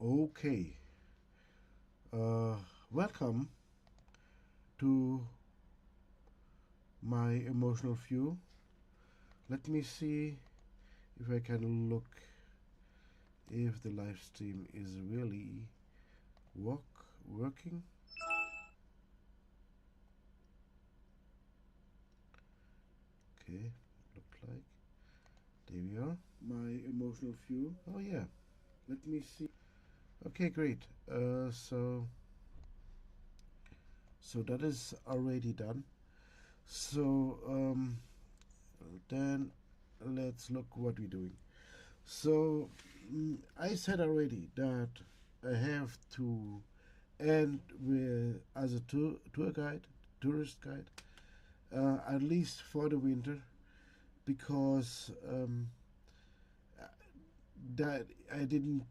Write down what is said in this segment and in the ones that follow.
Okay, welcome to my emotional view. Let me see if I can look if the live stream is really working. Okay, look like there we are. My emotional view. Oh yeah, let me see. Okay, great. So that is already done. So then let's look what we're doing. So I said already that I have to end with as a tour guide, tourist guide, at least for the winter, because that I didn't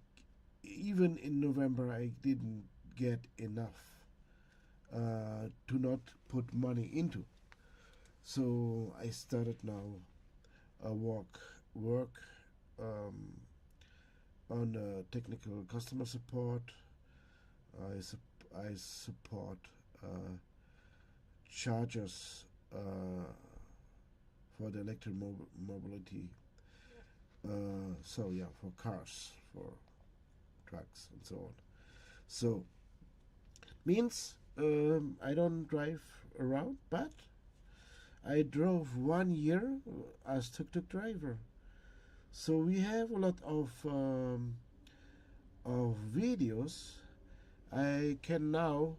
even in November I didn't get enough to not put money into. So I started now a work um, on technical customer support. I support chargers for the electric mobility. So yeah, for cars, for trucks, and so on. So means I don't drive around, but I drove 1 year as tuk-tuk driver. So we have a lot of videos. I can now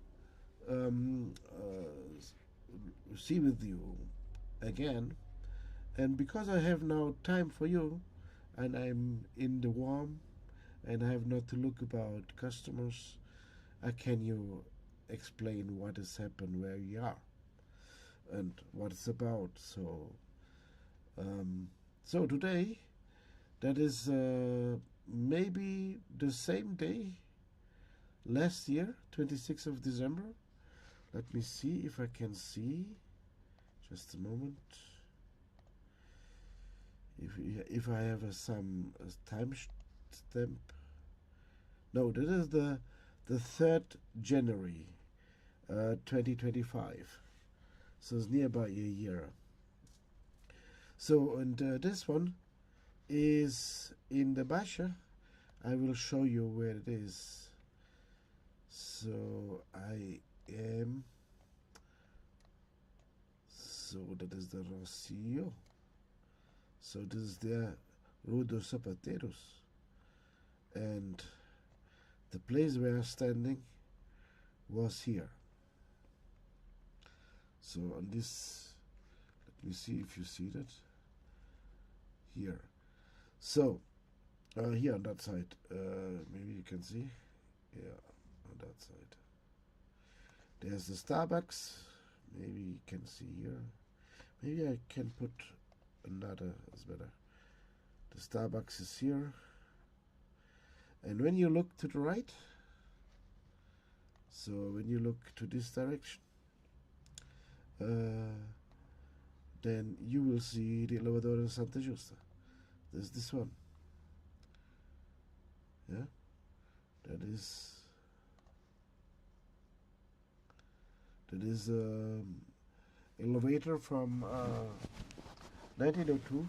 see with you again, and because I have now time for you, and I'm in the warm, and I have not to look about customers, can you explain what has happened where you are and what it's about? So today, that is maybe the same day last year, 26th of December. Let me see if I can see. Just a moment. If I have some time stamp. No, that is the 3rd January 2025. So it's nearby a year. So, and this one is in the Basha. I will show you where it is. So I am. So that is the Rocio. So this is the Rua dos Zapateros. And the place where I'm standing was here. So on this, let me see if you see that. Here. So here on that side, maybe you can see. Yeah, on that side. There's the Starbucks. Maybe you can see here. Maybe I can put another, is better. The Starbucks is here. And when you look to the right, so when you look to this direction, then you will see the Elevador Santa Justa. There's this one. Yeah, that is elevator from 1902,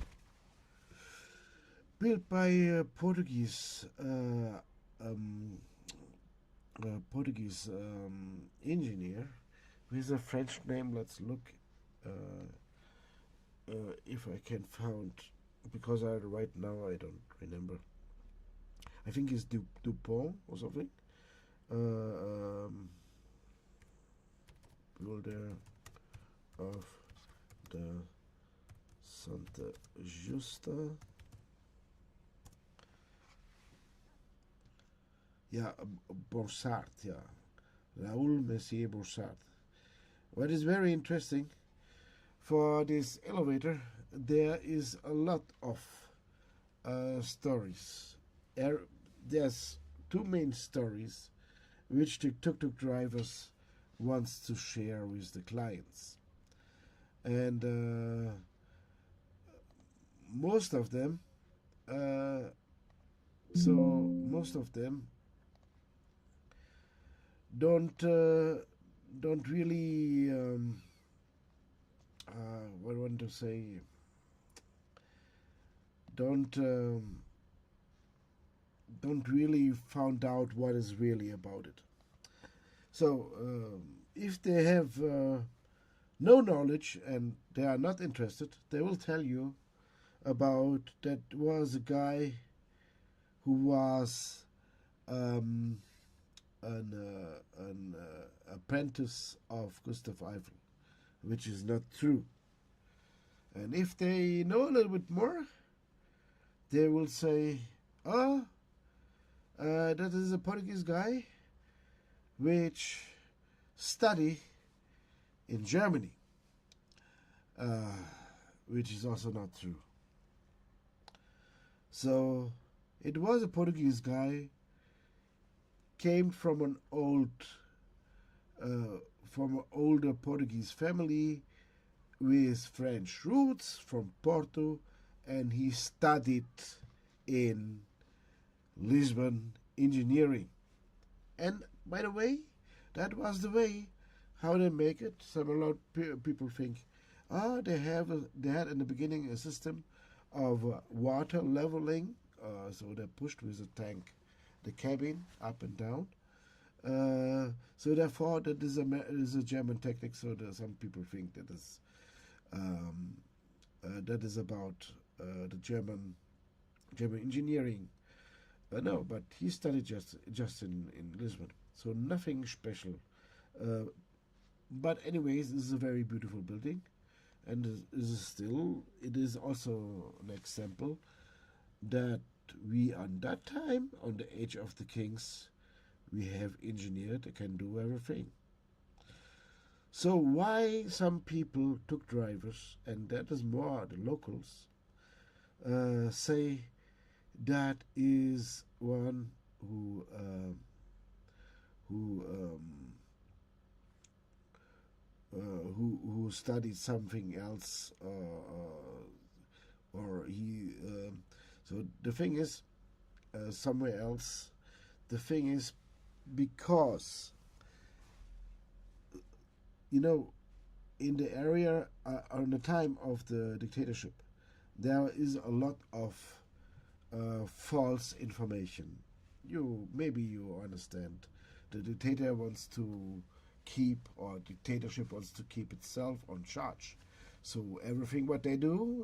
built by a Portuguese engineer with a French name. Let's look if I can find, because right now I don't remember. I think it's Dupont or something. Builder of the Santa Justa. Yeah, Borsart, yeah. Raoul Messier Borsart. What is very interesting for this elevator, there is a lot of stories. There's two main stories which the tuk-tuk drivers wants to share with the clients. And most of them don't really what I want to say, don't don't really found out what is really about it. So if they have no knowledge and they are not interested, they will tell you about that was a guy who was an apprentice of Gustav Eiffel, which is not true. And if they know a little bit more, they will say, oh, that is a Portuguese guy which study in Germany, which is also not true. So it was a Portuguese guy, came from an older Portuguese family with French roots from Porto, and he studied in Lisbon engineering. And by the way, that was the way how they make it. Some a lot people think, they had in the beginning a system of water leveling, so they pushed with a tank the cabin up and down. So therefore, that is a German technique. So some people think that is about the German engineering. No, but he studied just in Lisbon, so nothing special. But anyways, this is a very beautiful building, and it is also an example that we on that time, on the age of the kings, we have engineered that can do everything. So why some people took drivers, and that is more the locals, say that is one who studied something else, or he. So the thing is, somewhere else. The thing is, because in the area on the time of the dictatorship, there is a lot of false information. Maybe you understand. The dictator wants to keep, or dictatorship wants to keep itself on charge. So everything what they do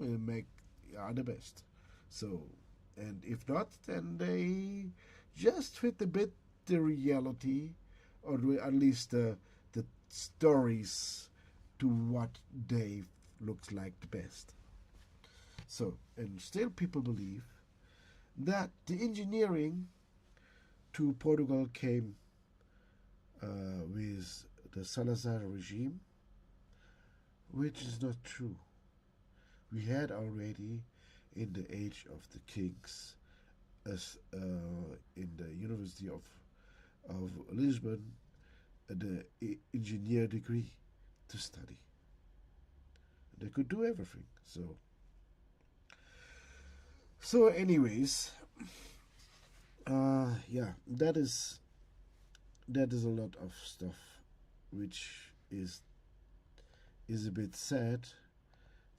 are the best. So, and if not, then they just fit a bit the reality, or at least the stories to what they looks like the best. So, and still people believe that the engineering to Portugal came with the Salazar regime, which is not true. We had already in the age of the kings, as in the University of Lisbon, the engineer degree to study. They could do everything. So anyways, that is a lot of stuff which is a bit sad.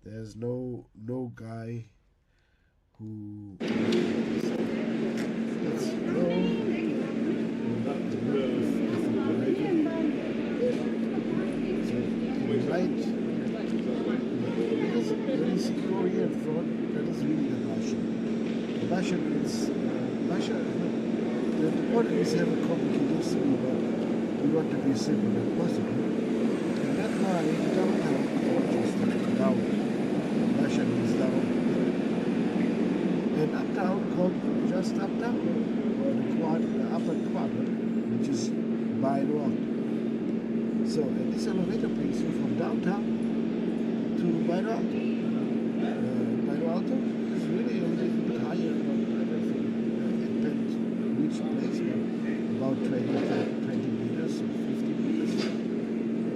There's no guy who let's go when you see Korea in front, that is really the Russian. The Russian is the Portuguese have a complicated history, but we want to be simple as possible. And that line downtown, or just down, Russia means down, and uptown called just uptown, or the upper quadrant, which is by the road. So, and this elevator brings you from downtown to Bairro Alto. Bairro Alto is really a little bit higher than everything. It depends which place, but about 20 meters or 50 meters,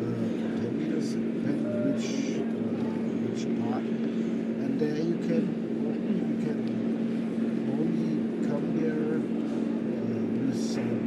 or 10 meters, depends which part. And there you can only come there with some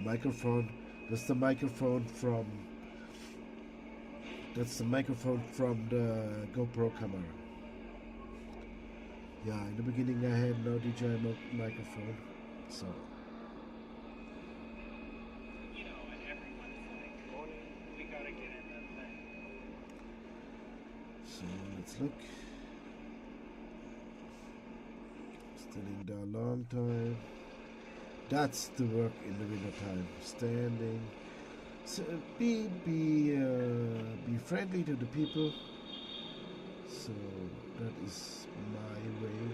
microphone. That's the microphone from. That's the microphone from the GoPro camera. Yeah, in the beginning I had no DJI microphone, so. So let's look. Standing there a long time. That's the work in the winter time. Standing. So be friendly to the people. So that is my way.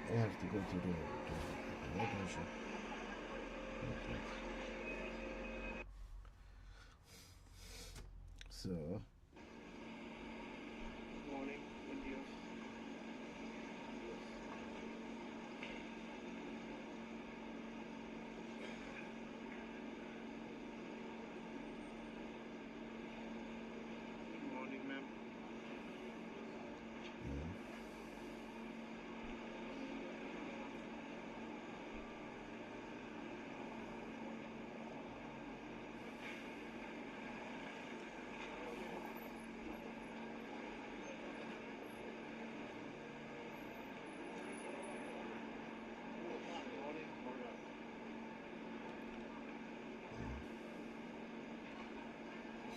I have to go to the location. Okay. So. Morning, buen día. Good morning, ma'am.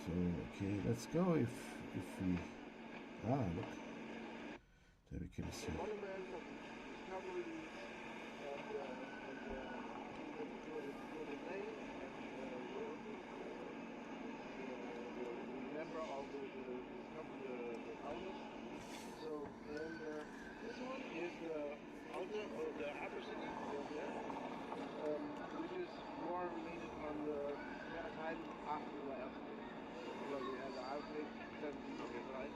So okay, let's go. If we look, there we can see. Member of the owners. So and this one is the outer or the upper city which is more related on the time after the earthquake. Because we had the earthquake 17 years, right?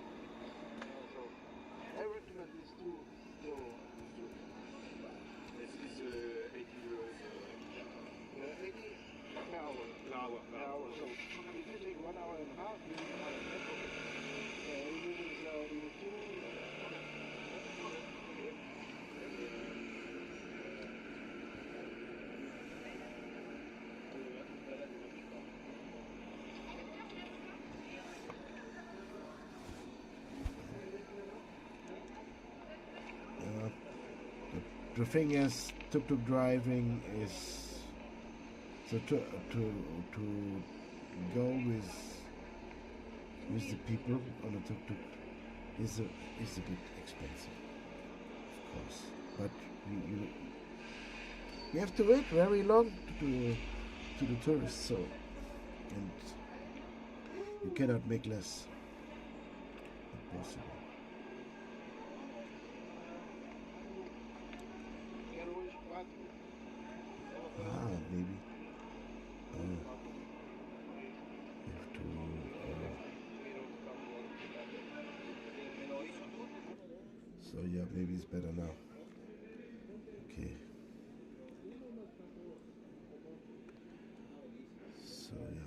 So I recommend these two. This is 80 euros. 80 per hour. Per hour. Per hour. So if you take 1 hour and a half, you have a net of The thing is, tuk-tuk driving is so to go with the people on the tuk-tuk is a bit expensive, of course. But you have to wait very long to the tourists, so and you cannot make less. Impossible. Maybe. Have to. So yeah, maybe it's better now. Okay. So yeah.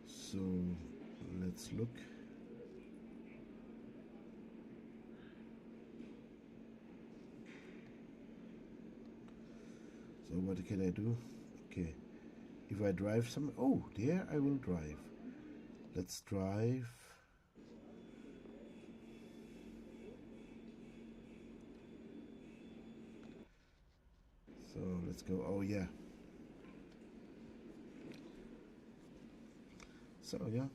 So let's look. So what can I do? Okay. If I drive there I will drive. Let's drive. So let's go. Oh yeah. So yeah.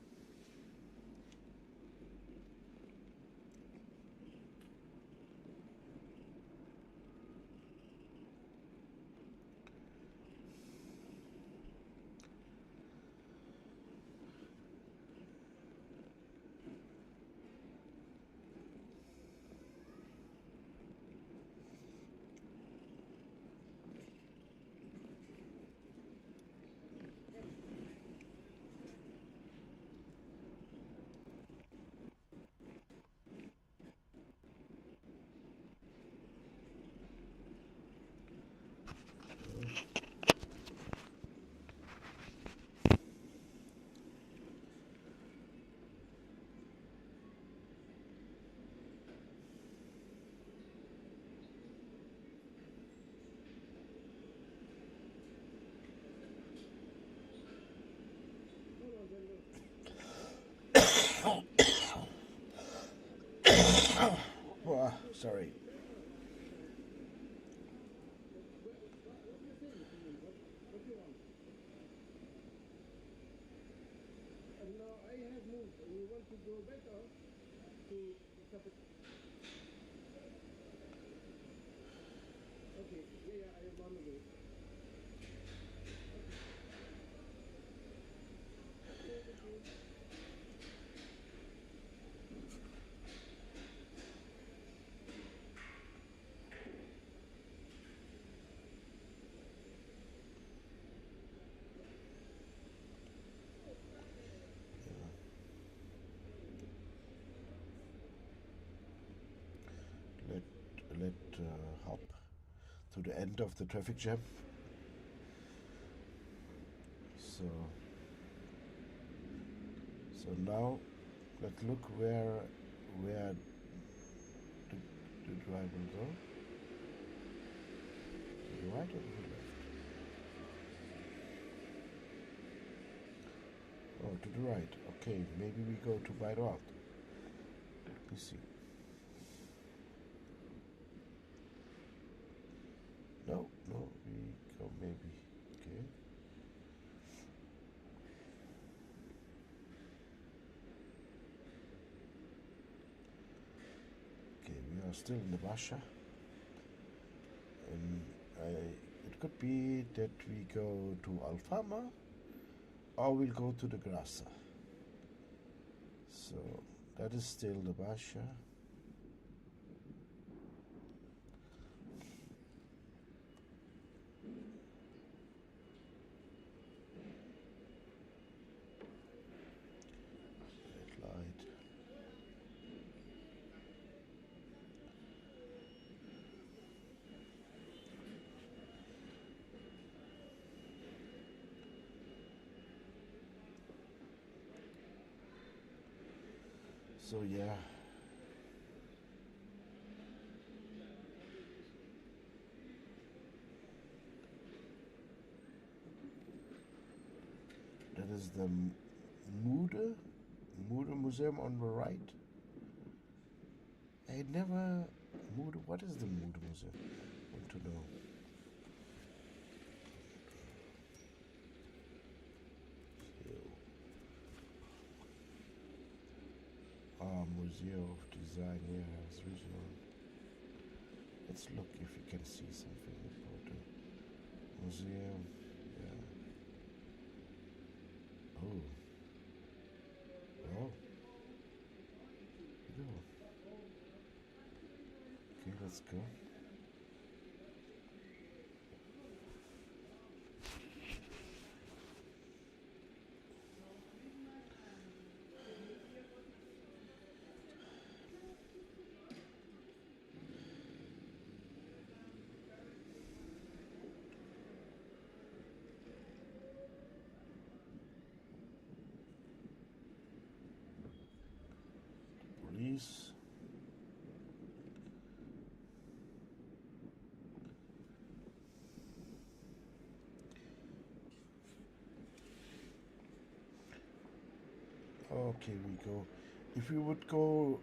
Oh, sorry. Let hop to the end of the traffic jam. So now let's look where the drive will go. To the right or to the left? Oh, to the right. Okay, maybe we go to Bayreuth. Let me see. No, we go maybe. Okay. Okay, we are still in the Bascha. And it could be that we go to Alfama or we'll go to the Grassa. So that is still the Bascha. Red light. So yeah. That is the Mude Museum on the right. I never what is the Mude Museum? I want to know. Museum of Design, yeah, it's regional. Let's look if we can see something about the museum. Yeah. Oh. Oh. Yeah. Okay, let's go. Police. Okay, we go. If we would go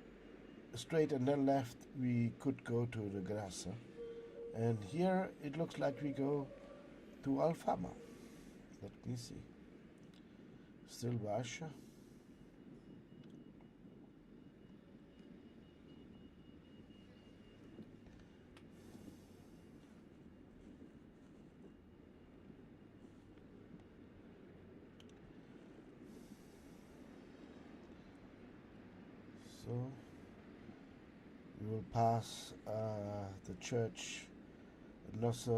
straight and then left, we could go to the Grassa. And here it looks like we go to Alfama. Let me see. Still Bascha. So we will pass the church Nossa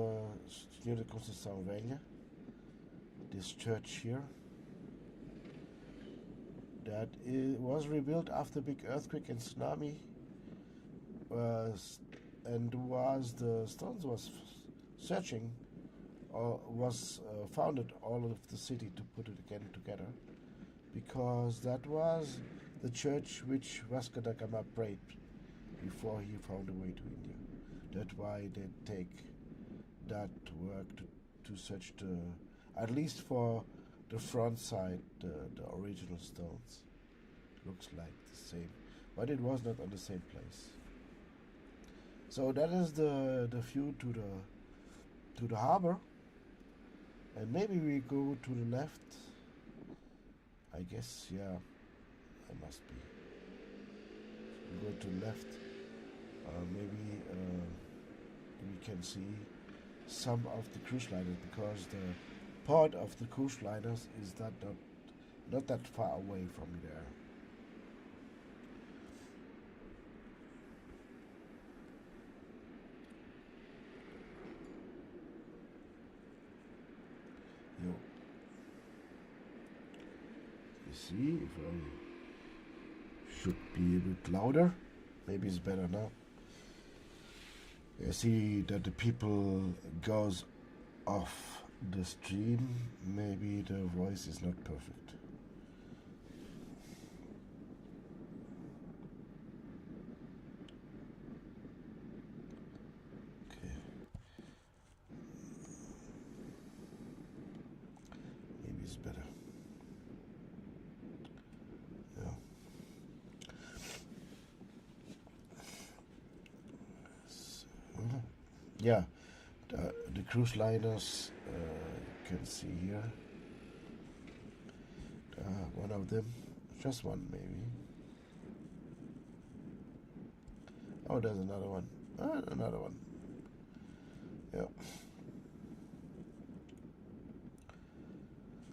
Senhora de Conceição Velha. This church here that was rebuilt after big earthquake and tsunami, and the stones was searching or was founded all of the city to put it again together, because that was the church which Vasco da Gama prayed before he found a way to India. That's why they take that work to search at least for the front side, the original stones. Looks like the same. but it was not on the same place. So that is the view to the harbor, and maybe we go to the left. I guess, yeah, I must be. We go to left. Maybe we can see some of the cruise liners, because the port of the cruise liners is not that far away from there. Yo. You see, if I should be a bit louder, maybe it's better now. You see that the people goes off the stream. Maybe the voice is not perfect. Okay. Maybe it's better. Yeah. So, yeah. The cruise liners, you can see here. One of them, just one maybe. Oh, there's another one. Another one. Yeah.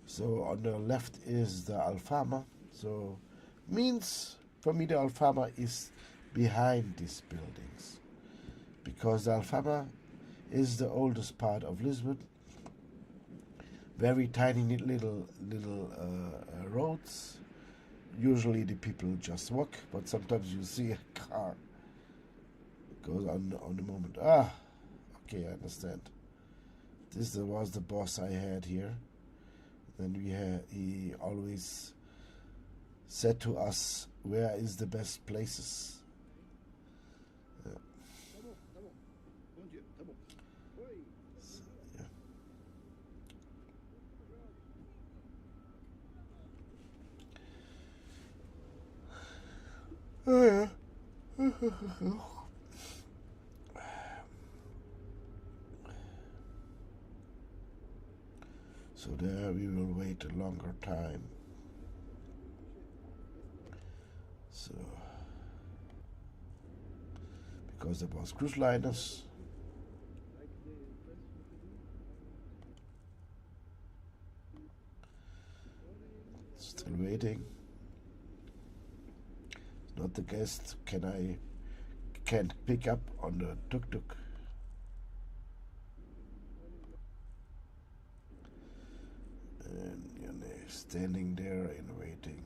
So on the left is the Alfama. So means for me the Alfama is behind these buildings, because the Alfama is the oldest part of Lisbon. Very tiny little roads. Usually the people just walk, but sometimes you see a car goes on the moment. Okay, I understand. This was the boss I had here. Then he always said to us, where is the best places? Oh yeah. So there we will wait a longer time. So because there was cruise liners. Still waiting. Not the guest. Can't pick up on the tuk-tuk. And standing there and waiting.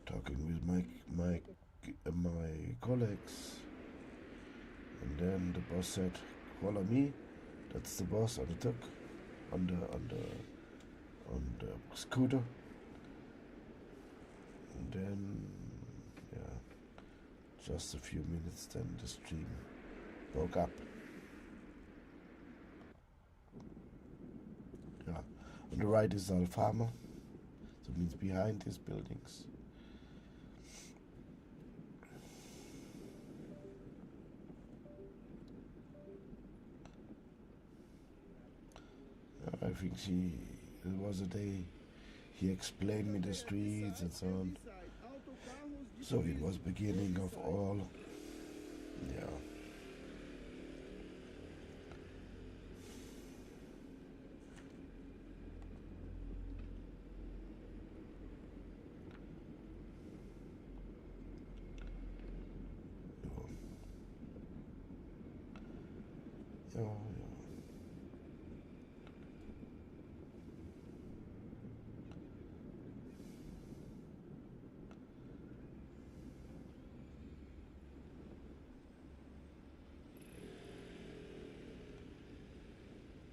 Talking with my colleagues. And then the boss said, follow me. That's the boss on the tuk, on the scooter. And then, yeah, just a few minutes, then the stream broke up. Yeah, on the right is Alfama, so it means behind these buildings. I think it was a day he explained me the streets and so on. So it was beginning of all. Yeah.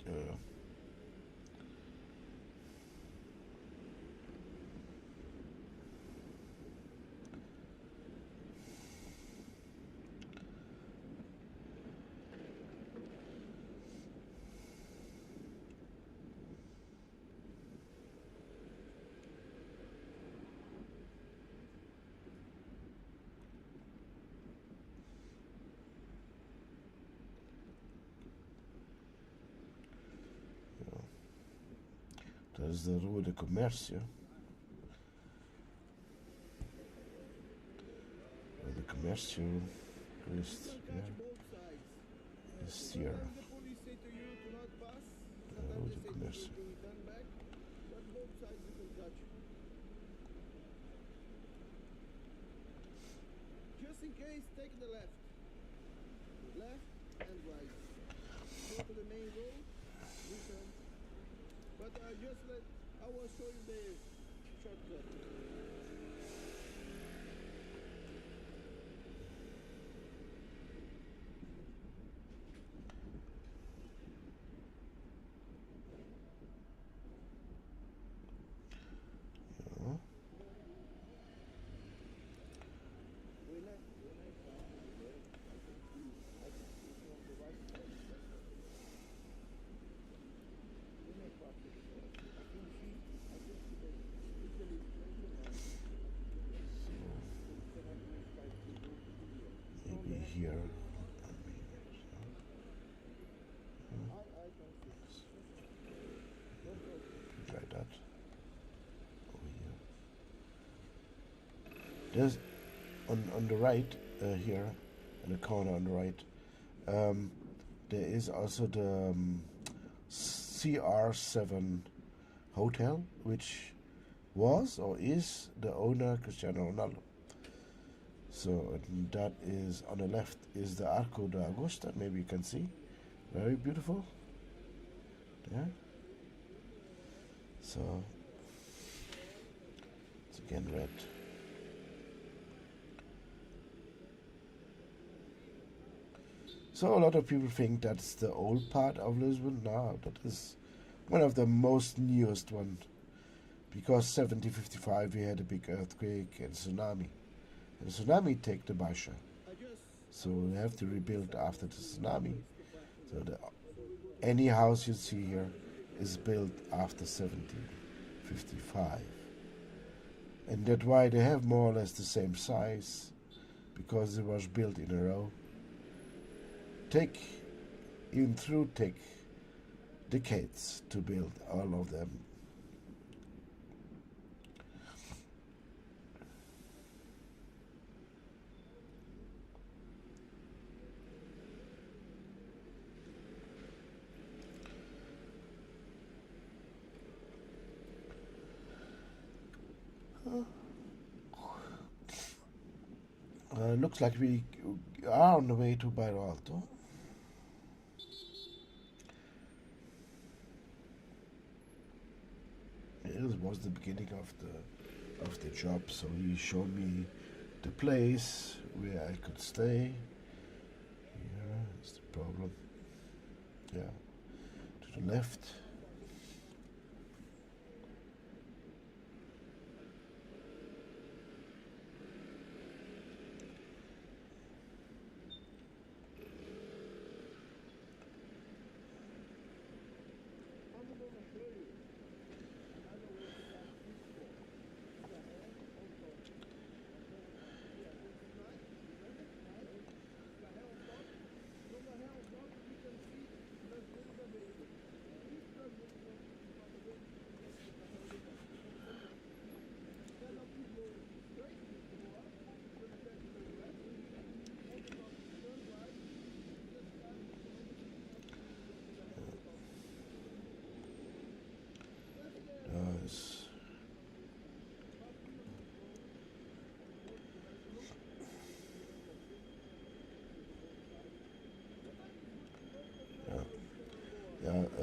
Yeah. Das ist der Rua de Comércio. Rua de Comércio ist hier. Rua de Comércio. Just in case, take the left. Left and right. Go to the main road, return. But I will show you the shortcut. Maybe here. Like that. Over here. There's on the right here, in the corner on the right, there is also the CR7 hotel, which was or is the owner Cristiano Ronaldo. So that is on the left is the Arco de Augusta. Maybe you can see, very beautiful. There. So it's again red. So a lot of people think that's the old part of Lisbon. No, that is one of the most newest ones. Because 1755 we had a big earthquake and tsunami. And the tsunami take the Baixo. So we have to rebuild after the tsunami. So any house you see here is built after 1755. And that's why they have more or less the same size, because it was built in a row. Take decades to build all of them. Looks like we are on the way to Bairro Alto. This was the beginning of the job, so he showed me the place where I could stay. Here is the problem. Yeah, to the left.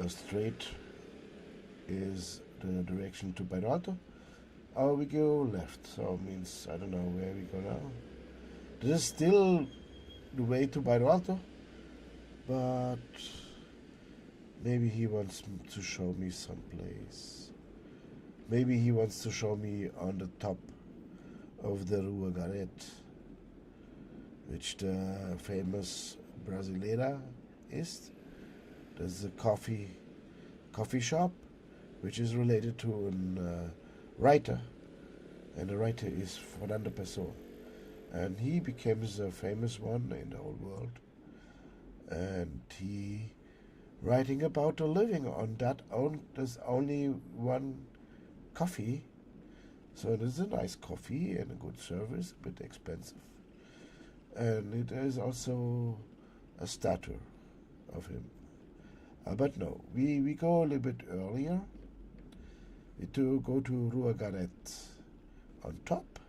Straight is the direction to Bairro Alto. Or we go left, so it means I don't know where we go now. This is still the way to Bairro Alto, but maybe he wants to show me some place. Maybe he wants to show me on the top of the Rua Garrett, which the famous Brasileira is. There's a coffee shop, which is related to a writer, and the writer is Fernando Pessoa, and he becomes a famous one in the whole world, and he writing about a living on that. There's only one coffee, so it is a nice coffee and a good service, a bit expensive. And it is also a statue of him. But no, we go a little bit earlier. We go to Rua Garret on top.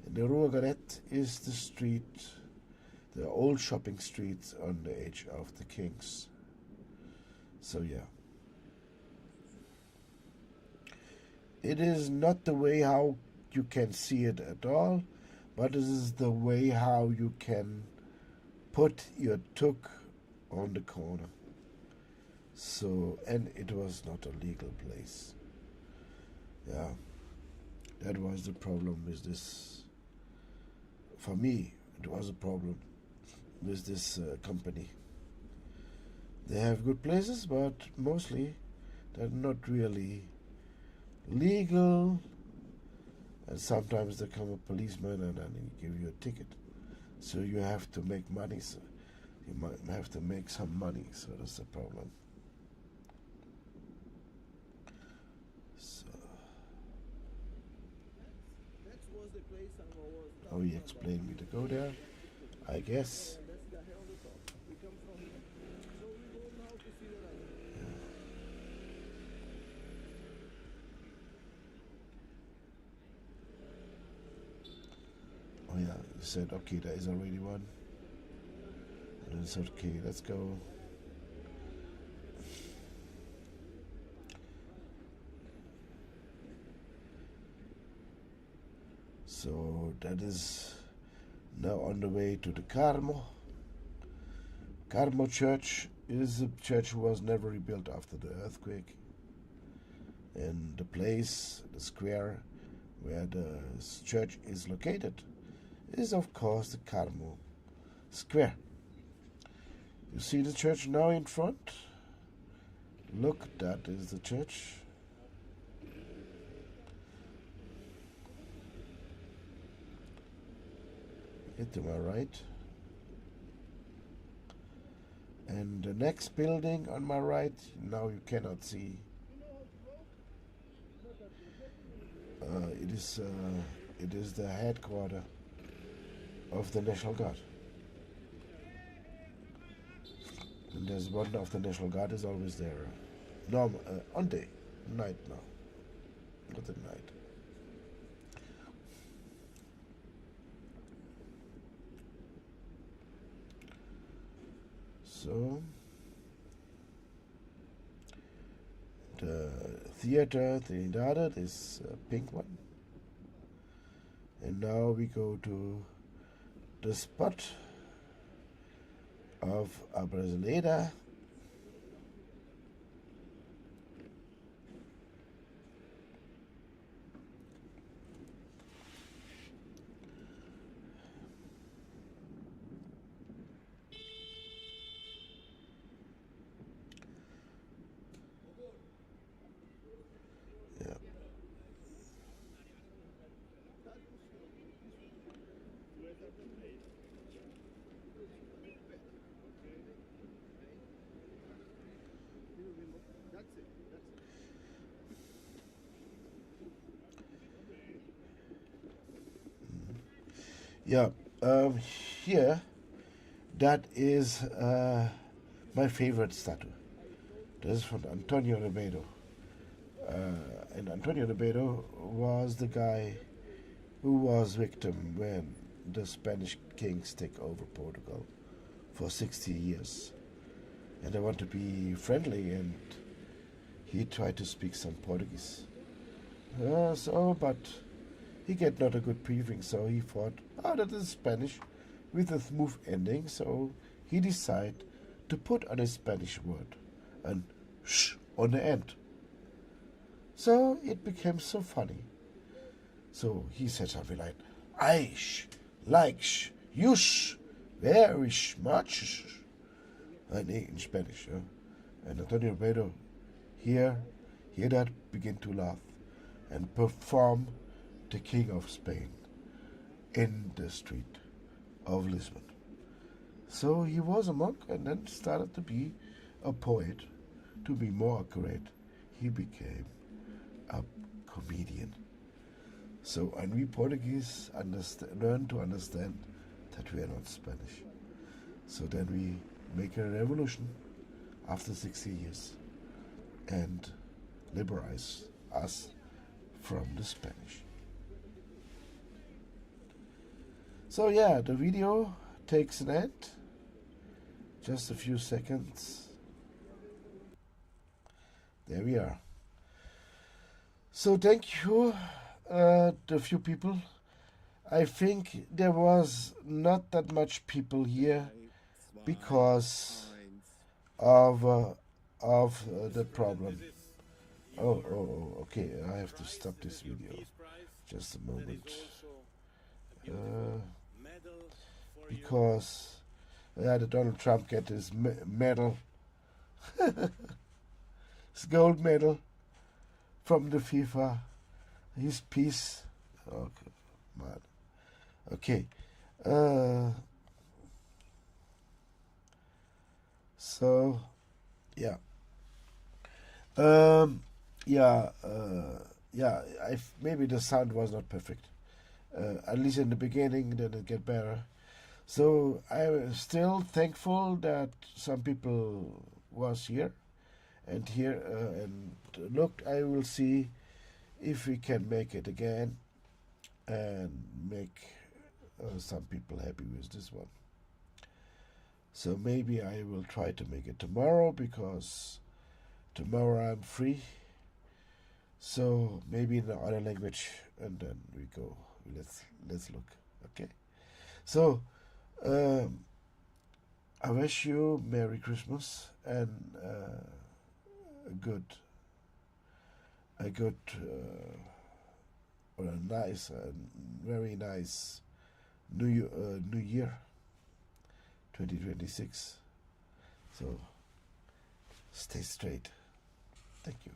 And the Rua Garret is the street, the old shopping street on the edge of the Kings. So yeah. It is not the way how you can see it at all, but it is the way how you can put your tuk on the corner. So, and it was not a legal place. Yeah, that was the problem with this. For me, it was a problem with this company. They have good places, but mostly they're not really legal. And sometimes there come a policeman and then he give you a ticket. So you have to make money. So you might have to make some money. So that's the problem. So, That was the place I was how talking he about. explained me to go there, I guess. And that's the hell on the top. We come from here. So we go now to see the rest. Oh yeah, he said, okay, there is already one. And I said, okay, let's go. So that is now on the way to the Carmo. Carmo Church is a church who was never rebuilt after the earthquake. And the place, the square where the church is located, is of course the Carmo Square. You see the church now in front? Look, that is the church. Here to my right. And the next building on my right, now you cannot see. It is the headquarters of the National Guard. And there's one of the National Guard is always there. Normal on day, night now, not at night. So the theater Trinidad, this pink one. And now we go to the spot of a Brasileira. Yeah. That's it. Yeah, here, that is my favorite statue. This is from Antonio Ribeiro. And Antonio Ribeiro was the guy who was victim when the Spanish kings take over Portugal for 60 years. And they want to be friendly, and he tried to speak some Portuguese. But he get not a good briefing, so he thought, that is Spanish with a smooth ending, so he decided to put on a Spanish word and sh on the end. So it became so funny. So he said something like, "Aish, like, yush, very much," in Spanish. And Antonio Ribeiro hear that, begin to laugh and perform the King of Spain in the street of Lisbon. So he was a monk and then started to be a poet. To be more accurate, he became a comedian. So, and we Portuguese learn to understand that we are not Spanish. So then we make a revolution after 60 years and liberate us from the Spanish. So yeah, the video takes an end. Just a few seconds. There we are. So thank you, the few people. I think there was not that much people here because of the problem. Okay, I have to stop this video. Just a moment. Because the Donald Trump get his medal, his gold medal from the FIFA, his peace. Okay, man. Okay. So, yeah. Maybe the sound was not perfect. At least in the beginning, then it get better. So I'm still thankful that some people was here and here and look. I will see if we can make it again and make some people happy with this one. So maybe I will try to make it tomorrow because tomorrow I'm free. So maybe in the other language, and then we go. Let's look. Okay. So I wish you Merry Christmas and a good or a nice, very nice New Year 2026. So stay straight. Thank you.